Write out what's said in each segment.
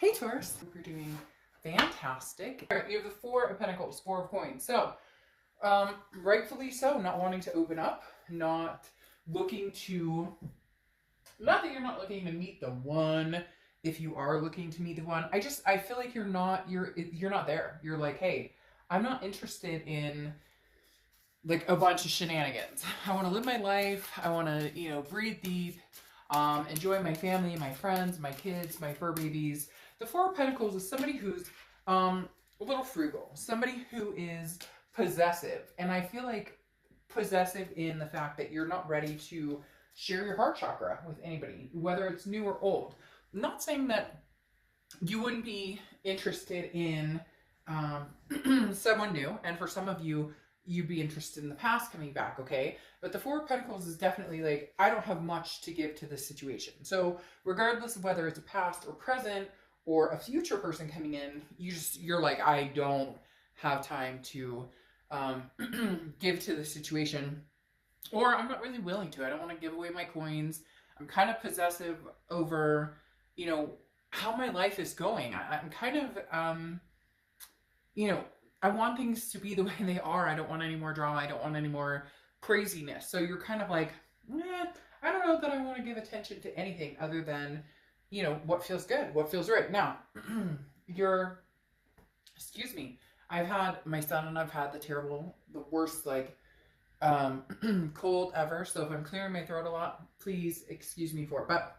Hey Taurus, we're doing fantastic. All right, you have the Four of Pentacles, Four of Coins. So, rightfully so, not wanting to open up, not looking to, not that you're not looking to meet the one. If you are looking to meet the one, I feel like you're not there. You're like, hey, I'm not interested in like a bunch of shenanigans. I want to live my life. I want to, breathe deep, enjoy my family, my friends, my kids, my fur babies. The Four of Pentacles is somebody who's a little frugal, somebody who is possessive. And I feel like possessive in the fact that you're not ready to share your heart chakra with anybody, whether it's new or old. I'm not saying that you wouldn't be interested in someone new. And for some of you, you'd be interested in the past coming back, okay? But the Four of Pentacles is definitely like, I don't have much to give to this situation. So regardless of whether it's a past or present or a future person coming in, you're like, I don't have time to give to the situation, or I'm not really willing to. I don't want to give away my coins. I'm kind of possessive over, how my life is going. I'm kind of, I want things to be the way they are. I don't want any more drama. I don't want any more craziness. So you're kind of like, I don't know that I want to give attention to anything other than, what feels good, what feels right. Now, I've had my son and I've had the worst, cold ever. So if I'm clearing my throat a lot, please excuse me for it. But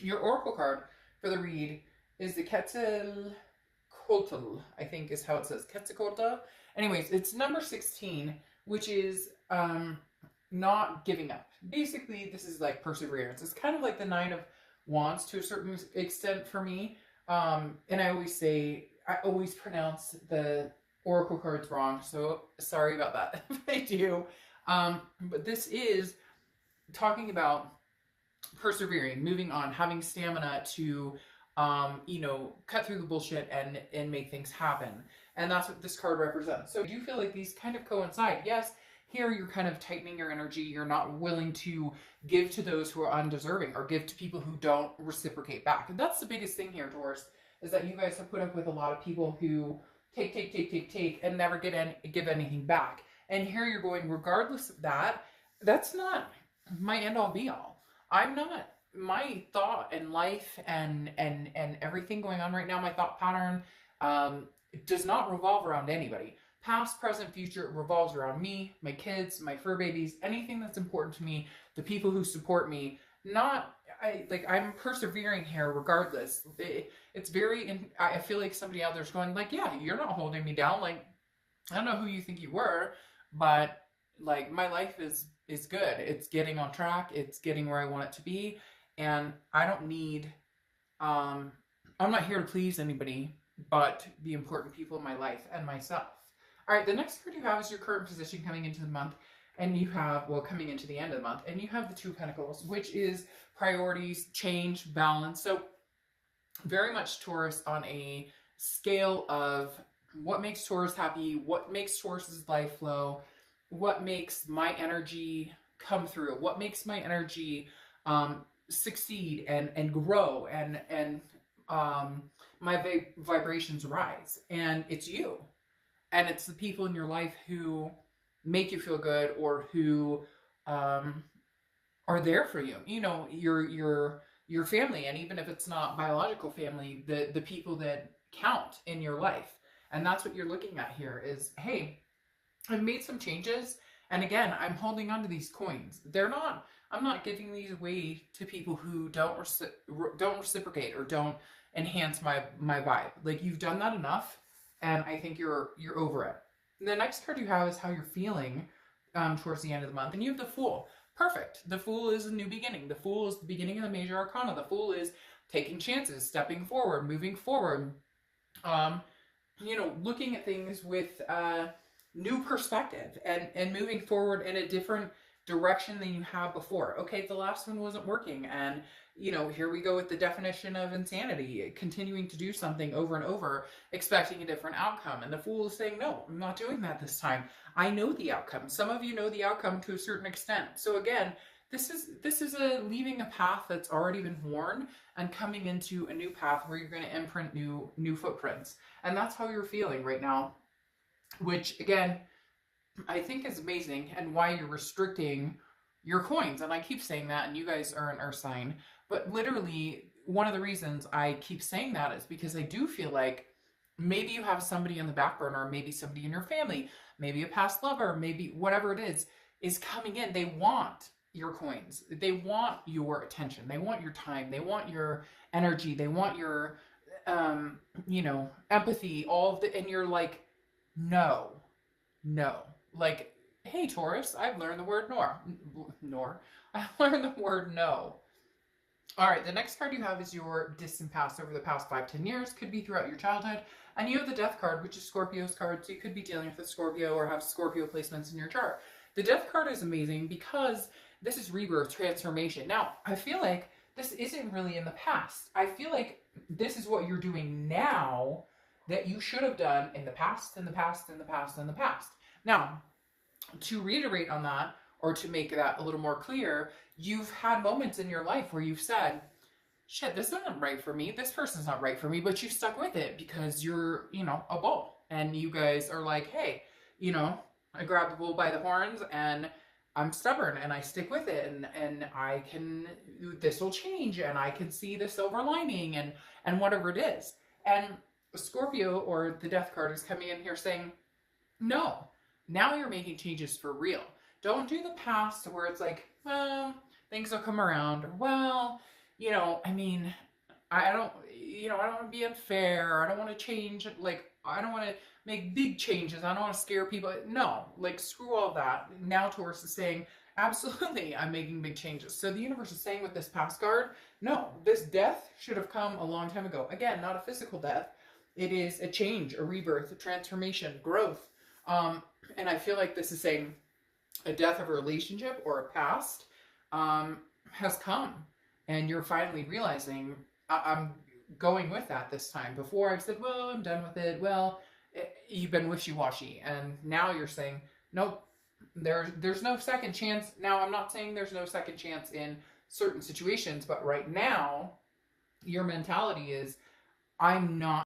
your oracle card for the read is the Quetzalcoatl, I think is how it says. Quetzalcoatl. Anyways, it's number 16, which is not giving up. Basically, this is like perseverance. It's kind of like the Nine of Wands to a certain extent for me. And I always pronounce the oracle cards wrong, so sorry about that if I do. But this is talking about persevering, moving on, having stamina to cut through the bullshit and make things happen. And that's what this card represents. So I do feel like these kind of coincide. Yes, here you're kind of tightening your energy. You're not willing to give to those who are undeserving or give to people who don't reciprocate back. And that's the biggest thing here, Taurus, is that you guys have put up with a lot of people who take and never give anything back. And here you're going, regardless of that, that's not my end all be all. My thought and life and everything going on right now, my thought pattern does not revolve around anybody. Past, present, future, it revolves around me, my kids, my fur babies, anything that's important to me, the people who support me. I'm persevering here regardless. I feel like somebody out there's going like, yeah, you're not holding me down. Like, I don't know who you think you were, but like my life is good. It's getting on track. It's getting where I want it to be. And I don't need, I'm not here to please anybody, but the important people in my life and myself. All right, the next card you have is your current position coming into the month. And you have, coming into the end of the month. And you have the Two of Pentacles, which is priorities, change, balance. So very much Taurus on a scale of what makes Taurus happy, what makes Taurus's life flow, what makes my energy come through, what makes my energy succeed and grow and my vibrations rise. And it's you. And it's the people in your life who make you feel good or who are there for you. Your family, and even if it's not biological family, the people that count in your life. And that's what you're looking at here is, hey, I've made some changes. And again, I'm holding on to these coins. I'm not giving these away to people who don't reciprocate or don't enhance my vibe. Like, you've done that enough. And I think you're over it. The next card you have is how you're feeling towards the end of the month. And you have the Fool. Perfect. The Fool is a new beginning. The Fool is the beginning of the major arcana. The Fool is taking chances, stepping forward, moving forward. Looking at things with new perspective and moving forward in a different direction than you have before. Okay, the last one wasn't working. And, here we go with the definition of insanity, continuing to do something over and over, expecting a different outcome. And the Fool is saying, no, I'm not doing that this time. I know the outcome. Some of you know the outcome to a certain extent. So again, this is a leaving a path that's already been worn and coming into a new path where you're going to imprint new footprints. And that's how you're feeling right now, which again, I think is amazing, and why you're restricting your coins. And I keep saying that, and you guys are an earth sign, but literally one of the reasons I keep saying that is because I do feel like maybe you have somebody on the back burner, maybe somebody in your family, maybe a past lover, maybe whatever it is coming in. They want your coins. They want your attention. They want your time. They want your energy. They want your, empathy, all of the, and you're like, no. Like, hey, Taurus, I've learned the word I've learned the word no. All right, the next card you have is your distant past over the past 5-10 years. Could be throughout your childhood. And you have the Death card, which is Scorpio's card. So you could be dealing with a Scorpio or have Scorpio placements in your chart. The Death card is amazing because this is rebirth, transformation. Now, I feel like this isn't really in the past. I feel like this is what you're doing now that you should have done in the past, in the past, in the past, in the past. Now, to reiterate on that, or to make that a little more clear, you've had moments in your life where you've said, shit, this isn't right for me. This person's not right for me, but you've stuck with it because you're, a bull. And you guys are like, hey, I grab the bull by the horns and I'm stubborn and I stick with it, and I can, this will change and I can see the silver lining and whatever it is. And Scorpio, or the Death card, is coming in here saying, no, now you're making changes for real. Don't do the past where it's like, well, things will come around, or well, I don't want to be unfair. I don't want to change, I don't want to make big changes. I don't want to scare people. No, screw all that. Now Taurus is saying, absolutely, I'm making big changes. So the universe is saying with this past card, no, this death should have come a long time ago. Again, not a physical death. It is a change, a rebirth, a transformation, growth. And I feel like this is saying a death of a relationship or a past has come. And you're finally realizing, I'm going with that this time. Before I've said, well, I'm done with it. Well, you've been wishy-washy. And now you're saying, nope, there's no second chance. Now, I'm not saying there's no second chance in certain situations, but right now, your mentality is, I'm not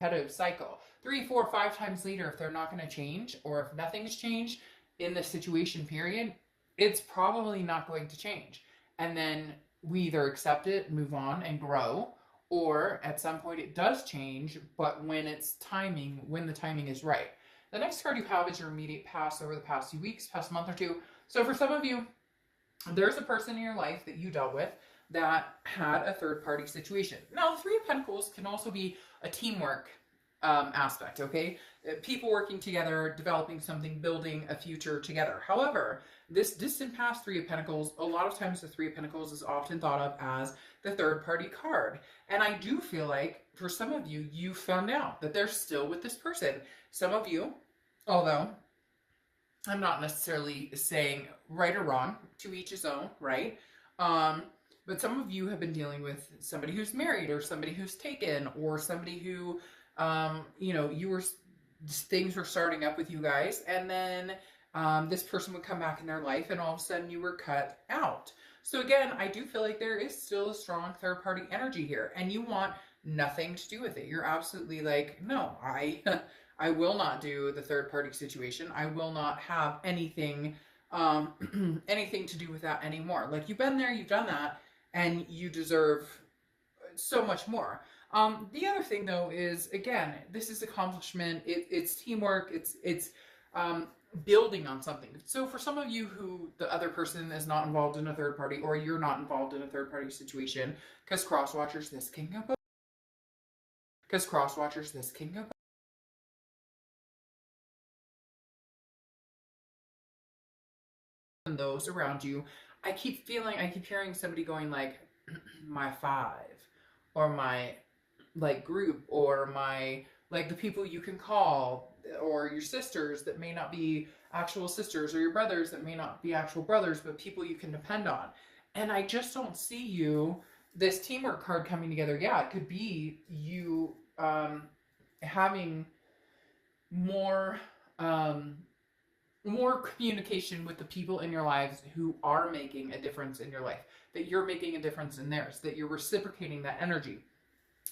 repetitive cycle. 3, 4, 5 times later, if they're not going to change, or if nothing's changed in the situation period, it's probably not going to change. And then we either accept it, move on, and grow, or at some point it does change, but when the timing is right. The next card you have is your immediate past over the past few weeks, past month or two. So for some of you, there's a person in your life that you dealt with that had a third-party situation. Now, the Three of Pentacles can also be a teamwork aspect, okay? People working together, developing something, building a future together. However, this distant past Three of Pentacles, a lot of times the Three of Pentacles is often thought of as the third-party card. And I do feel like, for some of you, you found out that they're still with this person. Some of you, although I'm not necessarily saying right or wrong, to each his own, right? But some of you have been dealing with somebody who's married, or somebody who's taken, or somebody who, things were starting up with you guys, and then this person would come back in their life, and all of a sudden you were cut out. So again, I do feel like there is still a strong third-party energy here, and you want nothing to do with it. You're absolutely like, no, I will not do the third-party situation. I will not have anything to do with that anymore. Like, you've been there, you've done that, and you deserve so much more. The other thing, though, is, again, this is accomplishment. It's teamwork. It's building on something. So for some of you who the other person is not involved in a third party, or you're not involved in a third party situation, because cross-watchers, this can go both. And those around you, I keep hearing somebody going like, my 5, or my group, or my the people you can call, or your sisters that may not be actual sisters, or your brothers that may not be actual brothers, but people you can depend on. And I just don't see this teamwork card coming together. Yeah, it could be you having more more communication with the people in your lives who are making a difference in your life, that you're making a difference in theirs, that you're reciprocating that energy.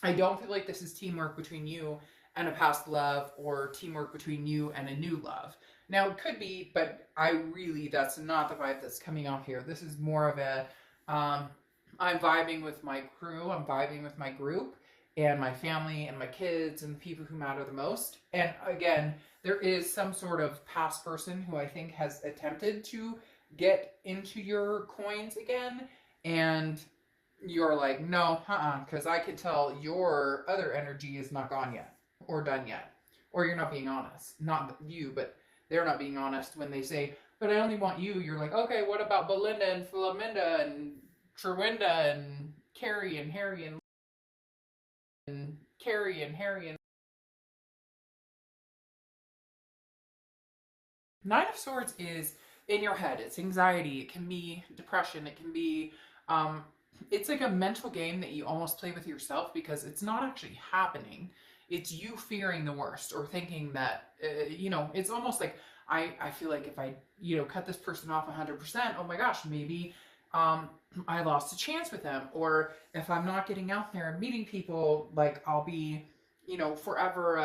I don't feel like this is teamwork between you and a past love, or teamwork between you and a new love. Now, it could be, but that's not the vibe that's coming off here. This is more of a, I'm vibing with my crew, I'm vibing with my group, and my family, and my kids, and the people who matter the most. And again, there is some sort of past person who I think has attempted to get into your coins again, and you're like, no, because I can tell your other energy is not gone yet, or done yet, or you're not being honest. Not you, but they're not being honest when they say, but I only want you. You're like, okay, what about Belinda and Flaminda and Trewinda and Carrie and Harry and Carrie and Harry and Nine of Swords is in your head. It's anxiety. It can be depression. It can be, it's like a mental game that you almost play with yourself, because it's not actually happening. It's you fearing the worst, or thinking that, it's almost like, I feel like if I, cut this person off 100%, oh my gosh, maybe I lost a chance with them. Or if I'm not getting out there and meeting people, like I'll be, forever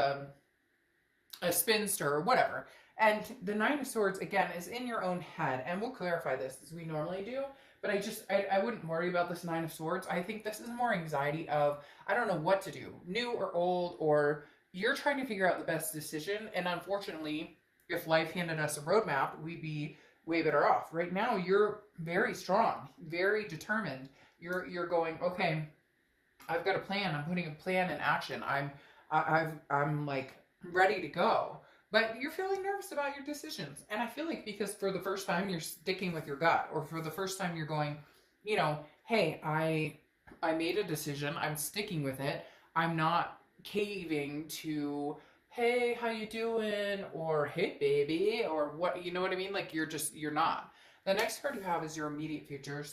a spinster or whatever. And the Nine of Swords, again, is in your own head. And we'll clarify this as we normally do. But I wouldn't worry about this Nine of Swords. I think this is more anxiety of, I don't know what to do, new or old, or you're trying to figure out the best decision. And unfortunately, if life handed us a roadmap, we'd be way better off. Right now, you're very strong, very determined. You're going, okay, I've got a plan. I'm putting a plan in action. I'm like ready to go. But you're feeling nervous about your decisions. And I feel like because for the first time you're sticking with your gut, or for the first time you're going, hey, I made a decision, I'm sticking with it. I'm not caving to, hey, how you doing? Or hey, baby, or what, you know what I mean? Like you're not. The next card you have is your immediate future.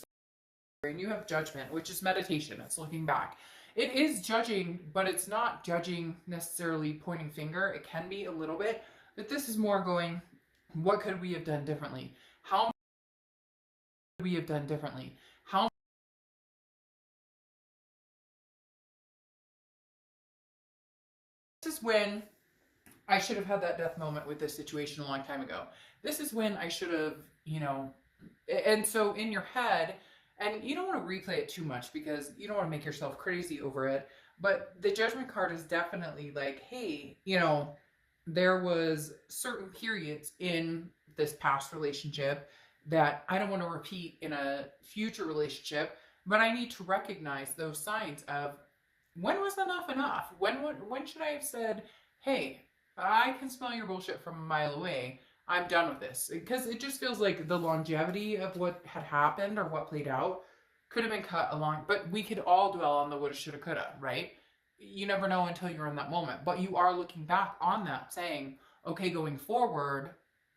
And you have Judgment, which is meditation. It's looking back. It is judging, but it's not judging necessarily pointing finger. It can be a little bit, but this is more going, what could we have done differently? How could we have done differently? How This is when I should have had that death moment with this situation a long time ago. This is when I should have, and so in your head, and you don't want to replay it too much because you don't want to make yourself crazy over it. But the Judgment card is definitely like, hey, there was certain periods in this past relationship that I don't want to repeat in a future relationship, but I need to recognize those signs of, when was enough enough? When should I have said, hey, I can smell your bullshit from a mile away. I'm done with this. Because it just feels like the longevity of what had happened, or what played out, could have been cut along. But we could all dwell on the woulda, shoulda, coulda, right? You never know until you're in that moment. But you are looking back on that saying, okay, going forward,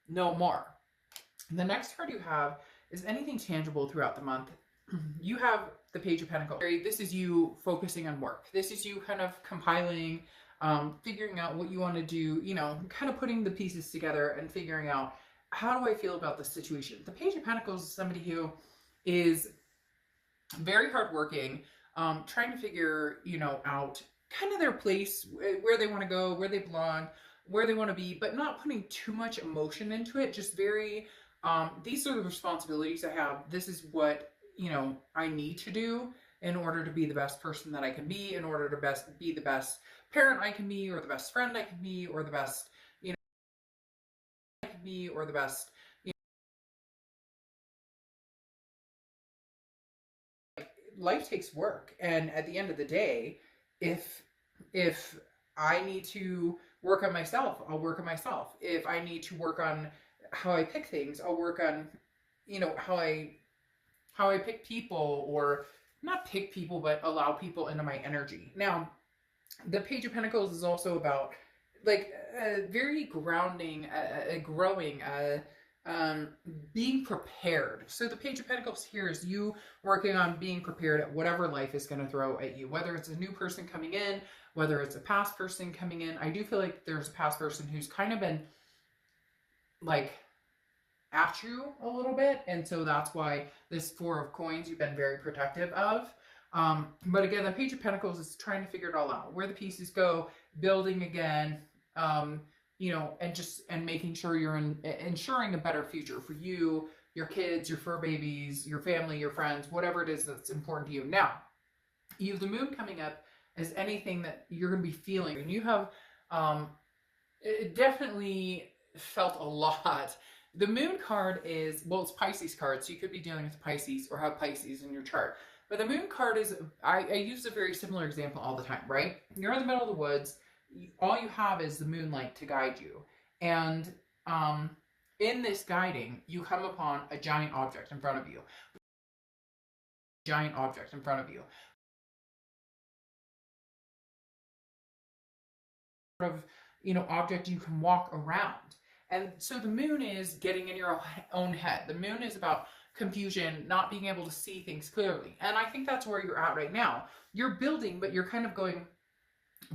no more. The next card you have is anything tangible throughout the month. You have the Page of Pentacles. This is you focusing on work. This is you kind of compiling, figuring out what you want to do, kind of putting the pieces together and figuring out, how do I feel about this situation? The Page of Pentacles is somebody who is very hardworking, trying to figure, out kind of their place, where they want to go, where they belong, where they want to be, but not putting too much emotion into it. Just very, these are the responsibilities I have. This is what, I need to do in order to be the best person that I can be, in order to be the best parent I can be, or the best friend I can be, or the best, I can be, or the best, life takes work. And at the end of the day, if I need to work on myself, I'll work on myself. If I need to work on how I pick things, I'll work on, how I pick people, or not pick people, but allow people into my energy. Now, the Page of Pentacles is also about like very grounding, growing, being prepared. So the Page of Pentacles here is you working on being prepared at whatever life is going to throw at you, whether it's a new person coming in, whether it's a past person coming in. I do feel like there's a past person who's kind of been like at you a little bit. And so that's why this Four of Coins you've been very protective of. But again, the Page of Pentacles is trying to figure it all out, where the pieces go, building again, you know, and making sure you're ensuring a better future for you, your kids, your fur babies, your family, your friends, whatever it is that's important to you. Now, you have the moon coming up as anything that you're going to be feeling. And you have it definitely felt a lot. The moon card is, well, it's Pisces card, so you could be dealing with Pisces or have Pisces in your chart. But the moon card is, I use a very similar example all the time, right? You're in the middle of the woods. All you have is the moonlight to guide you. And in this guiding, you come upon a giant object in front of you. Giant object in front of you. Of, you know, object you can walk around. And so the moon is getting in your own head. The moon is about confusion, not being able to see things clearly. And I think that's where you're at right now. You're building, but you're kind of going,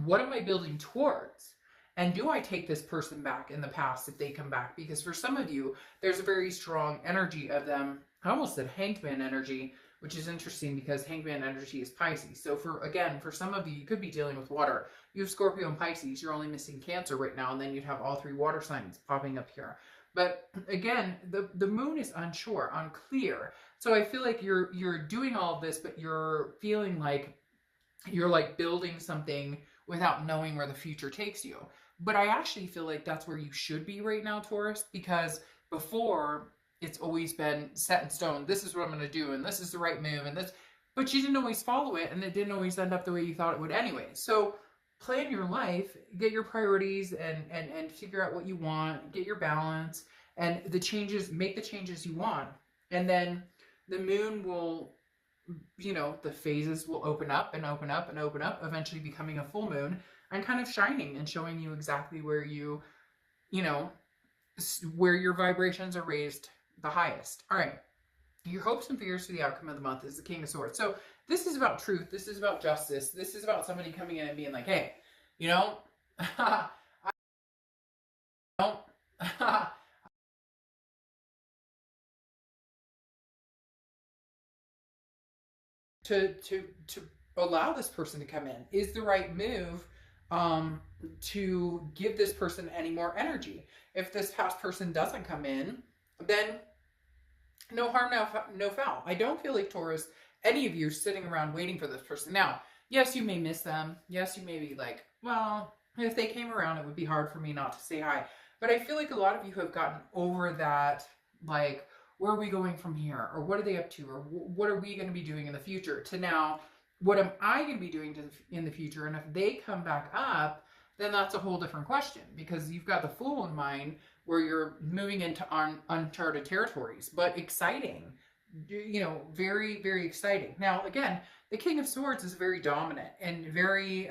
what am I building towards? And do I take this person back in the past if they come back? Because for some of you, there's a very strong energy of them. I almost said Hangman energy, which is interesting because Hangman energy is Pisces. So for some of you, you could be dealing with water. You have Scorpio and Pisces. You're only missing Cancer right now, and then you'd have all three water signs popping up here. But again, the moon is unsure, unclear. So I feel like you're doing all of this, but you're feeling like you're like building something without knowing where the future takes you. But I actually feel like that's where you should be right now, Taurus, because before it's always been set in stone. This is what I'm going to do, and this is the right move, and this. But you didn't always follow it, and it didn't always end up the way you thought it would anyway. So plan your life, get your priorities, and figure out what you want, get your balance, and the changes, make the changes you want. And then the moon will, you know, the phases will open up and open up and open up, eventually becoming a full moon and kind of shining and showing you exactly where you know, where your vibrations are raised the highest. All right. Your hopes and fears for the outcome of the month is the King of Swords. So this is about truth. This is about justice. This is about somebody coming in and being like, hey, you know, I don't, to allow this person to come in is the right move to give this person any more energy. If this past person doesn't come in, then no harm, no foul. I don't feel like, Taurus, any of you are sitting around waiting for this person. Now, yes, you may miss them. Yes, you may be like, well, if they came around, it would be hard for me not to say hi. But I feel like a lot of you have gotten over that, like, where are we going from here? Or what are they up to? Or what are we going to be doing in the future? To now, what am I going to be doing in the future? And if they come back up, then that's a whole different question, because you've got the Fool in mind where you're moving into uncharted territories, but exciting, you know, very, very exciting. Now, again, the King of Swords is very dominant and very,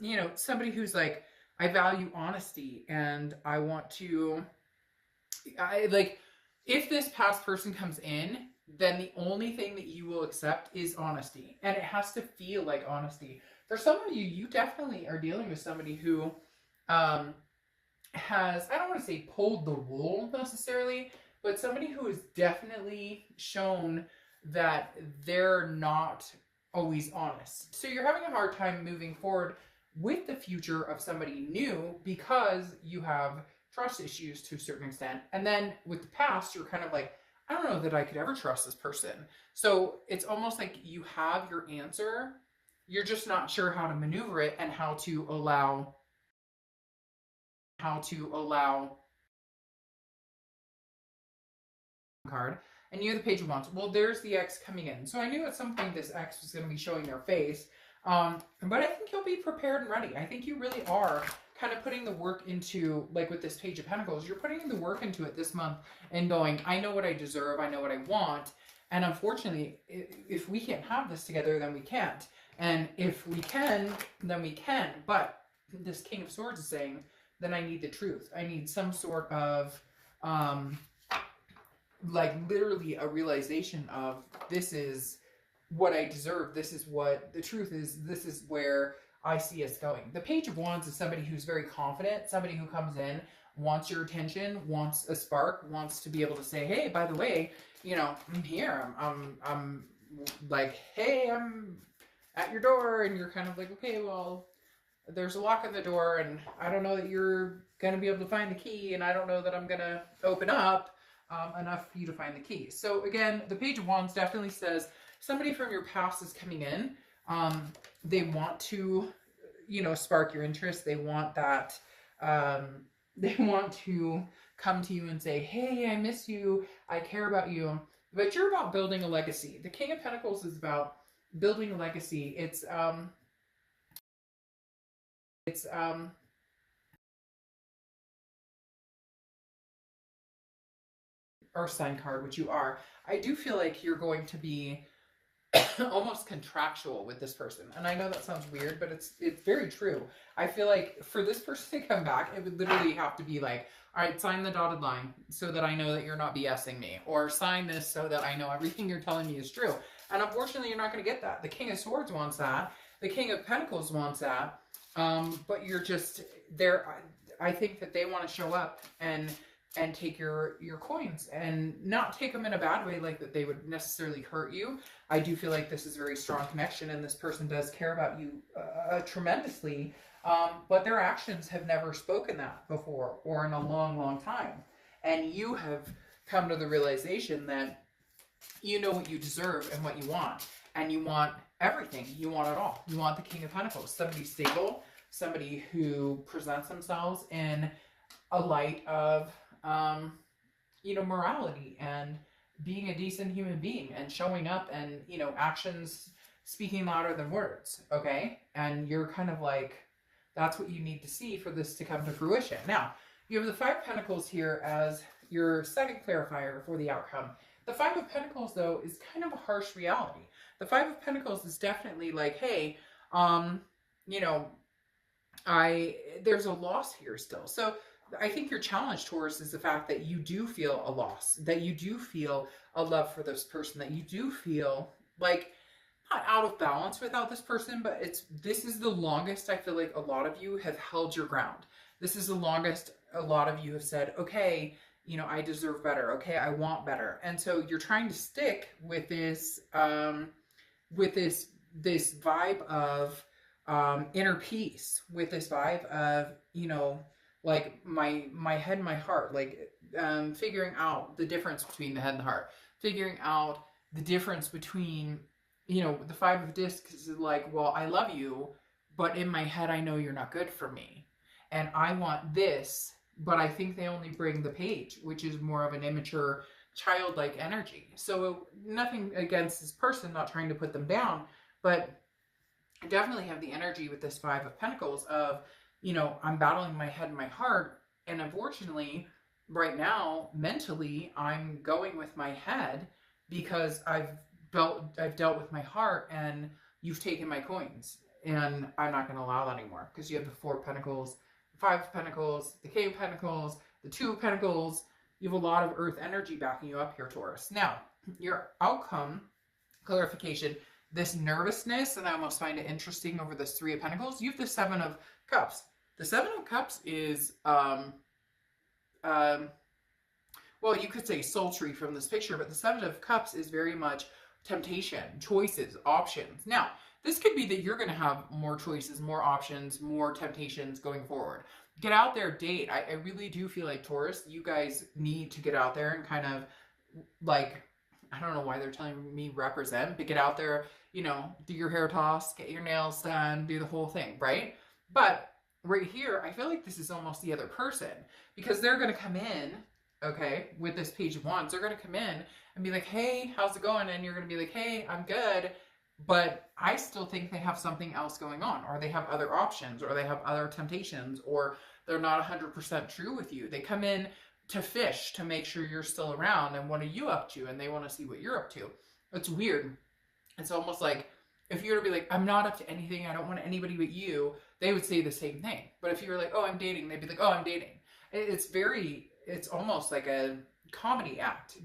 you know, somebody who's like, I value honesty and I want to, if this past person comes in, then the only thing that you will accept is honesty. And it has to feel like honesty. For some of you, you definitely are dealing with somebody who has, I don't want to say pulled the wool necessarily, but somebody who has definitely shown that they're not always honest. So you're having a hard time moving forward with the future of somebody new because you have trust issues to a certain extent. And then with the past, you're kind of like, I don't know that I could ever trust this person. So it's almost like you have your answer. You're just not sure how to maneuver it and how to allow card. And you have the Page of Wands. Well, there's the X coming in. So I knew at some point this X was going to be showing their face. But I think you'll be prepared and ready. I think you really are kind of putting the work into, like with this Page of Pentacles, you're putting the work into it this month and going, I know what I deserve. I know what I want. And unfortunately, if we can't have this together, then we can't. And if we can, then we can. But this King of Swords is saying, then I need the truth. I need some sort of, like literally a realization of this is what I deserve. This is what the truth is. This is where I see us going. The Page of Wands is somebody who's very confident, somebody who comes in wants your attention, wants a spark, wants to be able to say, hey, by the way, you know, I'm here. I'm like, hey, I'm at your door. And you're kind of like, okay, well, there's a lock on the door and I don't know that you're going to be able to find the key. And I don't know that I'm going to open up enough for you to find the key. So again, the Page of Wands definitely says somebody from your past is coming in. They want to, you know, spark your interest. They want that, they want to come to you and say, hey, I miss you. I care about you. But you're about building a legacy. The King of Pentacles is about building a legacy. It's Earth sign card, which you are. I do feel like you're going to be almost contractual with this person. And I know that sounds weird, but it's very true. I feel like for this person to come back, it would literally have to be like, all right, sign the dotted line so that I know that you're not BSing me, or sign this so that I know everything you're telling me is true. And unfortunately, you're not going to get that. The King of Swords wants that. The King of Pentacles wants that. But you're just there. I think that they want to show up and take your coins, and not take them in a bad way, like that they would necessarily hurt you. I do feel like this is a very strong connection, and this person does care about you tremendously, but their actions have never spoken that before, or in a long, long time. And you have come to the realization that you know what you deserve and what you want, and you want everything. You want it all. You want the King of Pentacles, somebody stable, somebody who presents themselves in a light of you know, morality and being a decent human being and showing up, and, you know, actions speaking louder than words. Okay. And you're kind of like, that's what you need to see for this to come to fruition. Now, you have the Five of Pentacles here as your second clarifier for the outcome. The Five of Pentacles, though, is kind of a harsh reality. The Five of Pentacles is definitely like, hey, you know, there's a loss here still. So I think your challenge, Taurus, is the fact that you do feel a loss, that you do feel a love for this person, that you do feel like not out of balance without this person, but this is the longest I feel like a lot of you have held your ground. This is the longest a lot of you have said, okay, you know, I deserve better. Okay, I want better. And so you're trying to stick with this this vibe of inner peace, with this vibe of, you know, like my head and my heart, like figuring out the difference between the head and the heart, figuring out the difference between, you know, the Five of Discs is like, well, I love you, but in my head I know you're not good for me, and I want this, but I think they only bring the Page, which is more of an immature, childlike energy. So nothing against this person, not trying to put them down, but I definitely have the energy with this Five of Pentacles of, you know, I'm battling my head and my heart, and unfortunately, right now, mentally, I'm going with my head because I've dealt with my heart, and you've taken my coins, and I'm not going to allow that anymore, because you have the Four of Pentacles, the Five of Pentacles, the King of Pentacles, the Two of Pentacles. You have a lot of earth energy backing you up here, Taurus. Now, your outcome clarification, this nervousness, and I almost find it interesting over this Three of Pentacles, you have the Seven of Cups. The Seven of Cups is, well, you could say sultry from this picture, but the Seven of Cups is very much temptation, choices, options. Now, this could be that you're going to have more choices, more options, more temptations going forward. Get out there, date. I really do feel like, Taurus, you guys need to get out there and kind of, like, I don't know why they're telling me represent, but get out there, you know, do your hair toss, get your nails done, do the whole thing, right? But right here, I feel like this is almost the other person, because they're going to come in, okay, with this Page of Wands. They're going to come in and be like, hey, how's it going? And you're going to be like, hey, I'm good. But I still think they have something else going on, or they have other options, or they have other temptations, or they're not 100% true with you. They come in to fish, to make sure you're still around, and what are you up to? And they want to see what you're up to. It's weird. It's almost like, if you were to be like, I'm not up to anything, I don't want anybody but you, they would say the same thing. But if you were like, oh, I'm dating, they'd be like, oh, I'm dating. It's almost like a comedy act.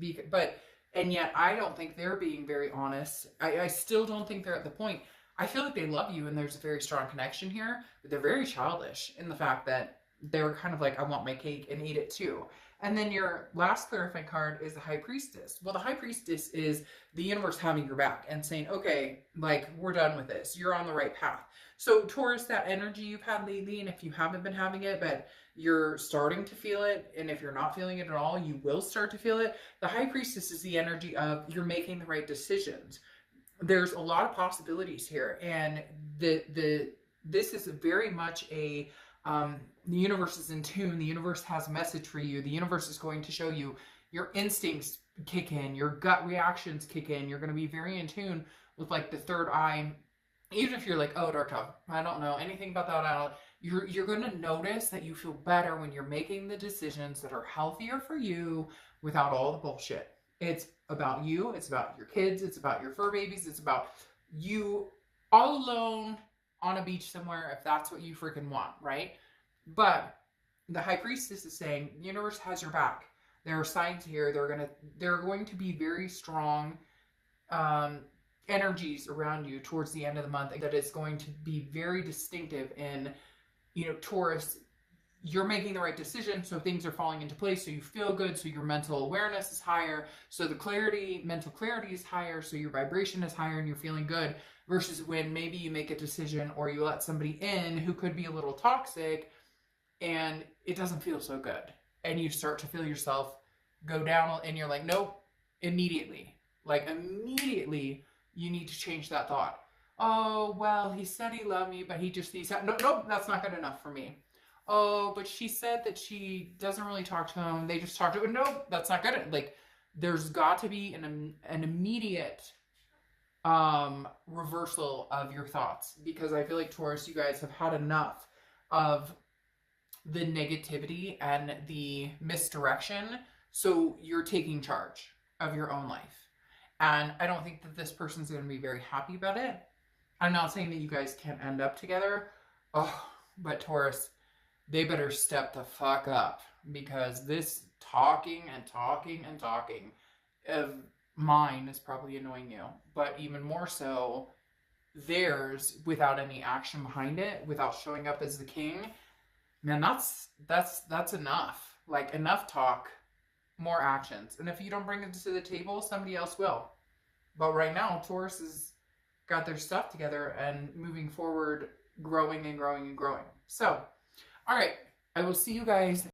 And yet I don't think they're being very honest. I still don't think they're at the point. I feel like they love you and there's a very strong connection here, but they're very childish in the fact that they were kind of like, I want my cake and eat it too. And then your last clarifying card is the High Priestess. Well, the High Priestess is the universe having your back and saying, okay, like, we're done with this. You're on the right path. So Taurus, that energy you've had lately, and if you haven't been having it, but you're starting to feel it, and if you're not feeling it at all, you will start to feel it. The High Priestess is the energy of you're making the right decisions. There's a lot of possibilities here, and this is very much a the universe is in tune. The universe has a message for you. The universe is going to show you. Your instincts kick in. Your gut reactions kick in. You're going to be very in tune with like the third eye. Even if you're like, oh, dark top, I don't know anything about that. You're going to notice that you feel better when you're making the decisions that are healthier for you without all the bullshit. It's about you. It's about your kids. It's about your fur babies. It's about you all alone on a beach somewhere, if that's what you freaking want, right? But the High Priestess is saying the universe has your back. There are signs here. They're going to be very strong energies around you towards the end of the month that is going to be very distinctive in, you know, Taurus, you're making the right decision, so things are falling into place, so you feel good, so your mental awareness is higher, so the mental clarity is higher, so your vibration is higher and you're feeling good, versus when maybe you make a decision or you let somebody in who could be a little toxic and it doesn't feel so good. And you start to feel yourself go down and you're like, nope, immediately. Like immediately you need to change that thought. Oh, well, he said he loved me, but nope, that's not good enough for me. Oh, but she said that she doesn't really talk to him. They just talk to him. Nope, that's not good. Like there's got to be an immediate reversal of your thoughts, because I feel like Taurus, you guys have had enough of the negativity and the misdirection. So you're taking charge of your own life. And I don't think that this person's going to be very happy about it. I'm not saying that you guys can't end up together. Oh, but Taurus, they better step the fuck up, because this talking and talking and talking of mine is probably annoying you, but even more so theirs, without any action behind it, without showing up as the king. Man, that's enough. Like, enough talk, more actions. And if you don't bring it to the table, somebody else will. But right now, Taurus has got their stuff together and moving forward, growing and growing and growing. So, all right, I will see you guys